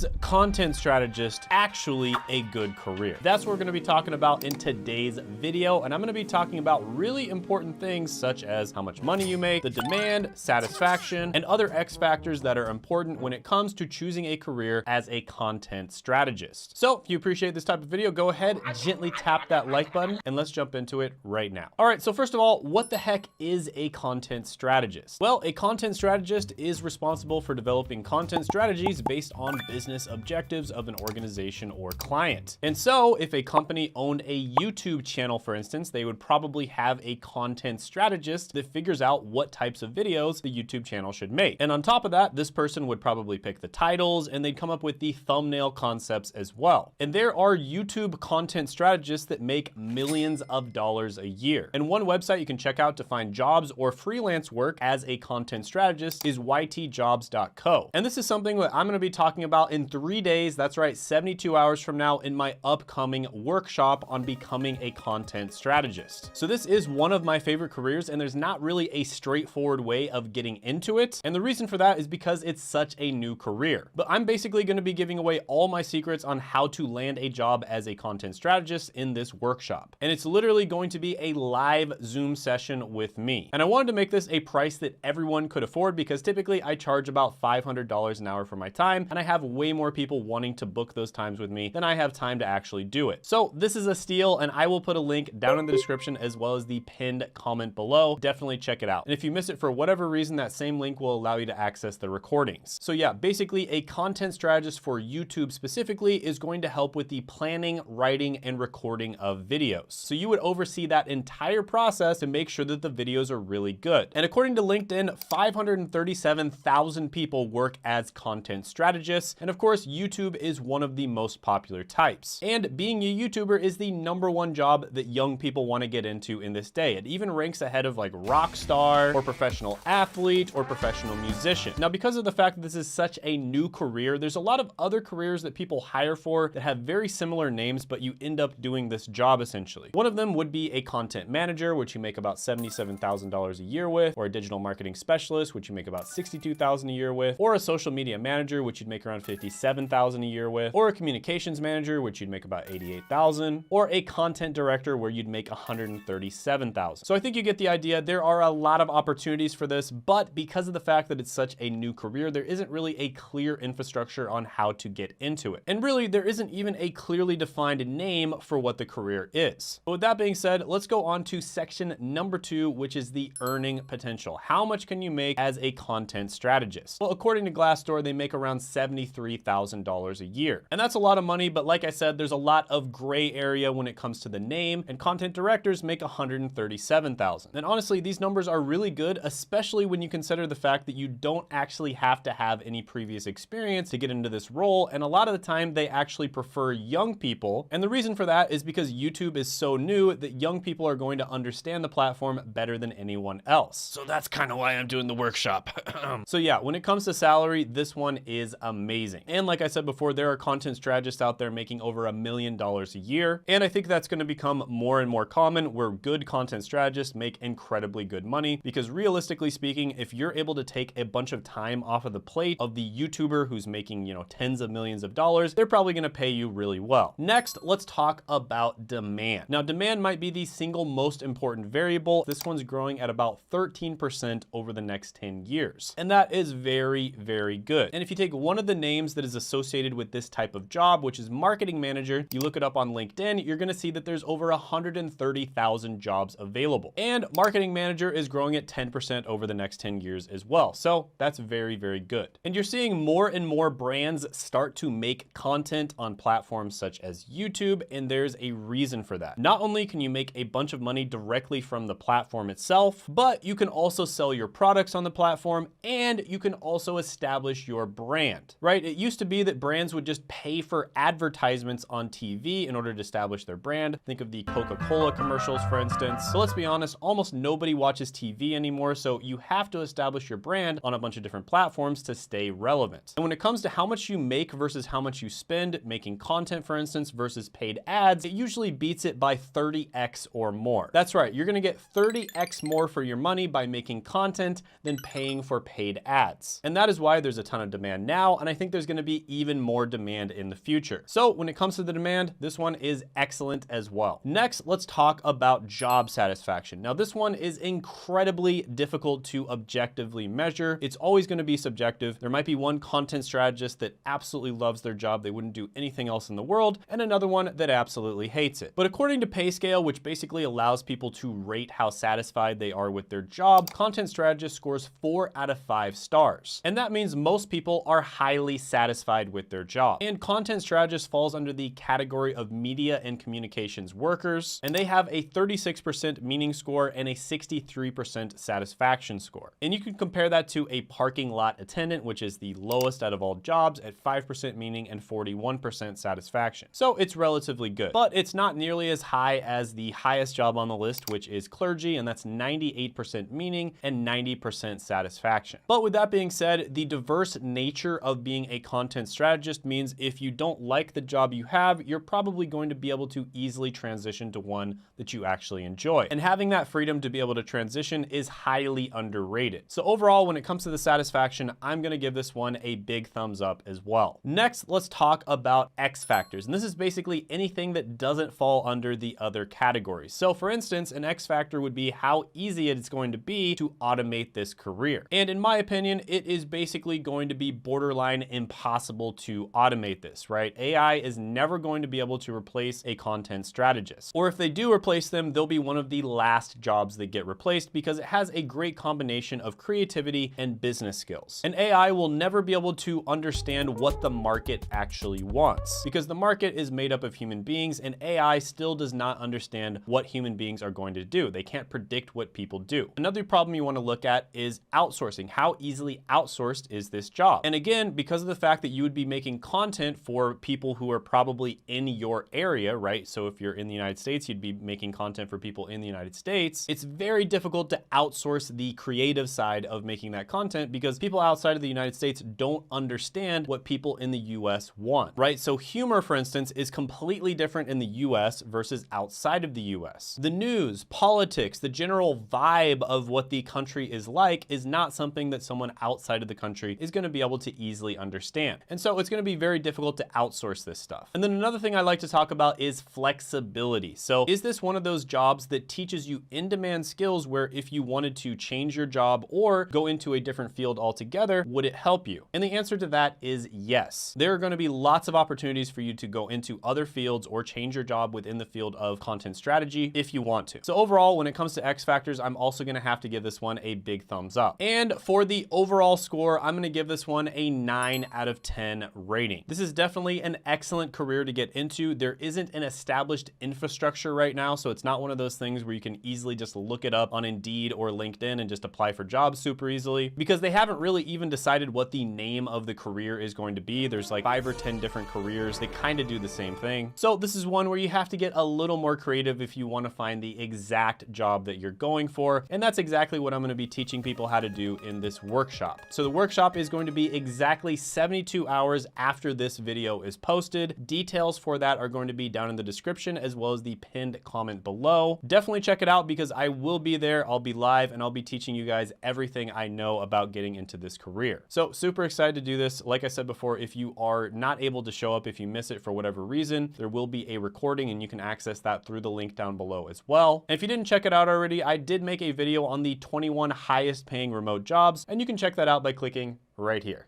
Is content strategist actually a good career? That's what we're gonna be talking about in today's video, and I'm gonna be talking about really important things such as how much money you make, the demand, satisfaction, and other X factors that are important when it comes to choosing a career as a content strategist. So if you appreciate this type of video, go ahead, gently tap that like button, and let's jump into it right now. All right, so first of all, what the heck is a content strategist? Well, a content strategist is responsible for developing content strategies based on business objectives of an organization or client. And so if a company owned a YouTube channel, for instance, they would probably have a content strategist that figures out what types of videos the YouTube channel should make. And on top of that, this person would probably pick the titles and they'd come up with the thumbnail concepts as well. And there are YouTube content strategists that make millions of dollars a year. And one website you can check out to find jobs or freelance work as a content strategist is ytjobs.co. And this is something that I'm going to be talking about in 3 days. That's right, 72 hours from now in my upcoming workshop on becoming a content strategist. So this is one of my favorite careers, and there's not really a straightforward way of getting into it. And the reason for that is because it's such a new career. But I'm basically going to be giving away all my secrets on how to land a job as a content strategist in this workshop. And it's literally going to be a live Zoom session with me. And I wanted to make this a price that everyone could afford because typically I charge about $500 an hour for my time, and I have way more people wanting to book those times with me than I have time to actually do it. So this is a steal, and I will put a link down in the description as well as the pinned comment below. Definitely check it out. And if you miss it for whatever reason, that same link will allow you to access the recordings. So yeah, basically a content strategist for YouTube specifically is going to help with the planning, writing, and recording of videos. So you would oversee that entire process to make sure that the videos are really good. And according to LinkedIn, 537,000 people work as content strategists. And of course, YouTube is one of the most popular types. And being a YouTuber is the #1 job that young people want to get into in this day. It even ranks ahead of like rock star or professional athlete or professional musician. Now, because of the fact that this is such a new career, there's a lot of other careers that people hire for that have very similar names, but you end up doing this job essentially. One of them would be a content manager, which you make about $77,000 a year with, or a digital marketing specialist, which you make about $62,000 a year with, or a social media manager, which you'd make around $57,000 a year with, or a communications manager, which you'd make about $88,000, or a content director where you'd make $137,000. So I think you get the idea. There are a lot of opportunities for this, but because of the fact that it's such a new career, there isn't really a clear infrastructure on how to get into it. And really, there isn't even a clearly defined name for what the career is. But with that being said, let's go on to section number 2, which is the earning potential. How much can you make as a content strategist? Well, according to Glassdoor, they make around $73,000 a year. And that's a lot of money, but like I said, there's a lot of gray area when it comes to the name, and content directors make $137,000. And honestly, these numbers are really good, especially when you consider the fact that you don't actually have to have any previous experience to get into this role. And a lot of the time they actually prefer young people. And the reason for that is because YouTube is so new that young people are going to understand the platform better than anyone else. So that's kind of why I'm doing the workshop. So yeah, when it comes to salary, this one is amazing. And like I said before, there are content strategists out there making over $1 million a year. And I think that's going to become more and more common where good content strategists make incredibly good money, because realistically speaking, if you're able to take a bunch of time off of the plate of the YouTuber who's making, tens of millions of dollars, they're probably going to pay you really well. Next, let's talk about demand. Now, demand might be the single most important variable. This one's growing at about 13% over the next 10 years. And that is very, very good. And if you take one of the names that is associated with this type of job, which is marketing manager, you look it up on LinkedIn, you're going to see that there's over 130,000 jobs available. And marketing manager is growing at 10% over the next 10 years as well. So that's very, very good. And you're seeing more and more brands start to make content on platforms such as YouTube, and there's a reason for that. Not only can you make a bunch of money directly from the platform itself, but you can also sell your products on the platform, and you can also establish your brand, right? It used to be that brands would just pay for advertisements on TV in order to establish their brand. Think of the Coca-Cola commercials, for instance. So let's be honest, almost nobody watches TV anymore, so you have to establish your brand on a bunch of different platforms to stay relevant. And when it comes to how much you make versus how much you spend making content, for instance, versus paid ads, it usually beats it by 30x or more. That's right, you're gonna get 30x more for your money by making content than paying for paid ads. And that is why there's a ton of demand now, and I think there's there's gonna be even more demand in the future. So when it comes to the demand, this one is excellent as well. Next, let's talk about job satisfaction. Now, this one is incredibly difficult to objectively measure. It's always gonna be subjective. There might be one content strategist that absolutely loves their job. They wouldn't do anything else in the world, and another one that absolutely hates it. But according to PayScale, which basically allows people to rate how satisfied they are with their job, content strategist scores 4 out of 5 stars. And that means most people are highly satisfied with their job. And content strategist falls under the category of media and communications workers, and they have a 36% meaning score and a 63% satisfaction score. And you can compare that to a parking lot attendant, which is the lowest out of all jobs at 5% meaning and 41% satisfaction. So it's relatively good, but it's not nearly as high as the highest job on the list, which is clergy, and that's 98% meaning and 90% satisfaction. But with that being said, the diverse nature of being a content strategist means if you don't like the job you have, you're probably going to be able to easily transition to one that you actually enjoy. And having that freedom to be able to transition is highly underrated. So overall, when it comes to the satisfaction, I'm gonna give this one a big thumbs up as well. Next, let's talk about X factors. And this is basically anything that doesn't fall under the other categories. So for instance, an X factor would be how easy it's going to be to automate this career. And in my opinion, it is basically going to be borderline impossible to automate this, right? AI is never going to be able to replace a content strategist. Or if they do replace them, they'll be one of the last jobs that get replaced because it has a great combination of creativity and business skills. And AI will never be able to understand what the market actually wants because the market is made up of human beings and AI still does not understand what human beings are going to do. They can't predict what people do. Another problem you want to look at is outsourcing. How easily outsourced is this job? And again, because of the fact that you would be making content for people who are probably in your area, right? So if you're in the United States, you'd be making content for people in the United States. It's very difficult to outsource the creative side of making that content because people outside of the United States don't understand what people in the US want, right? So humor, for instance, is completely different in the US versus outside of the US. The news, politics, the general vibe of what the country is like is not something that someone outside of the country is going to be able to easily understand. And so it's going to be very difficult to outsource this stuff. And then another thing I like to talk about is flexibility. So is this one of those jobs that teaches you in-demand skills where if you wanted to change your job or go into a different field altogether, would it help you? And the answer to that is yes. There are going to be lots of opportunities for you to go into other fields or change your job within the field of content strategy if you want to. So overall, when it comes to X factors, I'm also going to have to give this one a big thumbs up. And for the overall score, I'm going to give this one a 9 out of 10 rating. This is definitely an excellent career to get into. There isn't an established infrastructure right now, so it's not one of those things where you can easily just look it up on Indeed or LinkedIn and just apply for jobs super easily because they haven't really even decided what the name of the career is going to be. There's like 5 or 10 different careers. They kind of do the same thing. So this is one where you have to get a little more creative if you want to find the exact job that you're going for. And that's exactly what I'm going to be teaching people how to do in this workshop. So the workshop is going to be exactly 72 hours after this video is posted. Details for that are going to be down in the description as well as the pinned comment below. Definitely check it out because I will be there. I'll be live and I'll be teaching you guys everything I know about getting into this career. So super excited to do this. Like I said before, if you are not able to show up, if you miss it for whatever reason, there will be a recording and you can access that through the link down below as well. And if you didn't check it out already, I did make a video on the 21 highest paying remote jobs, and you can check that out by clicking right here.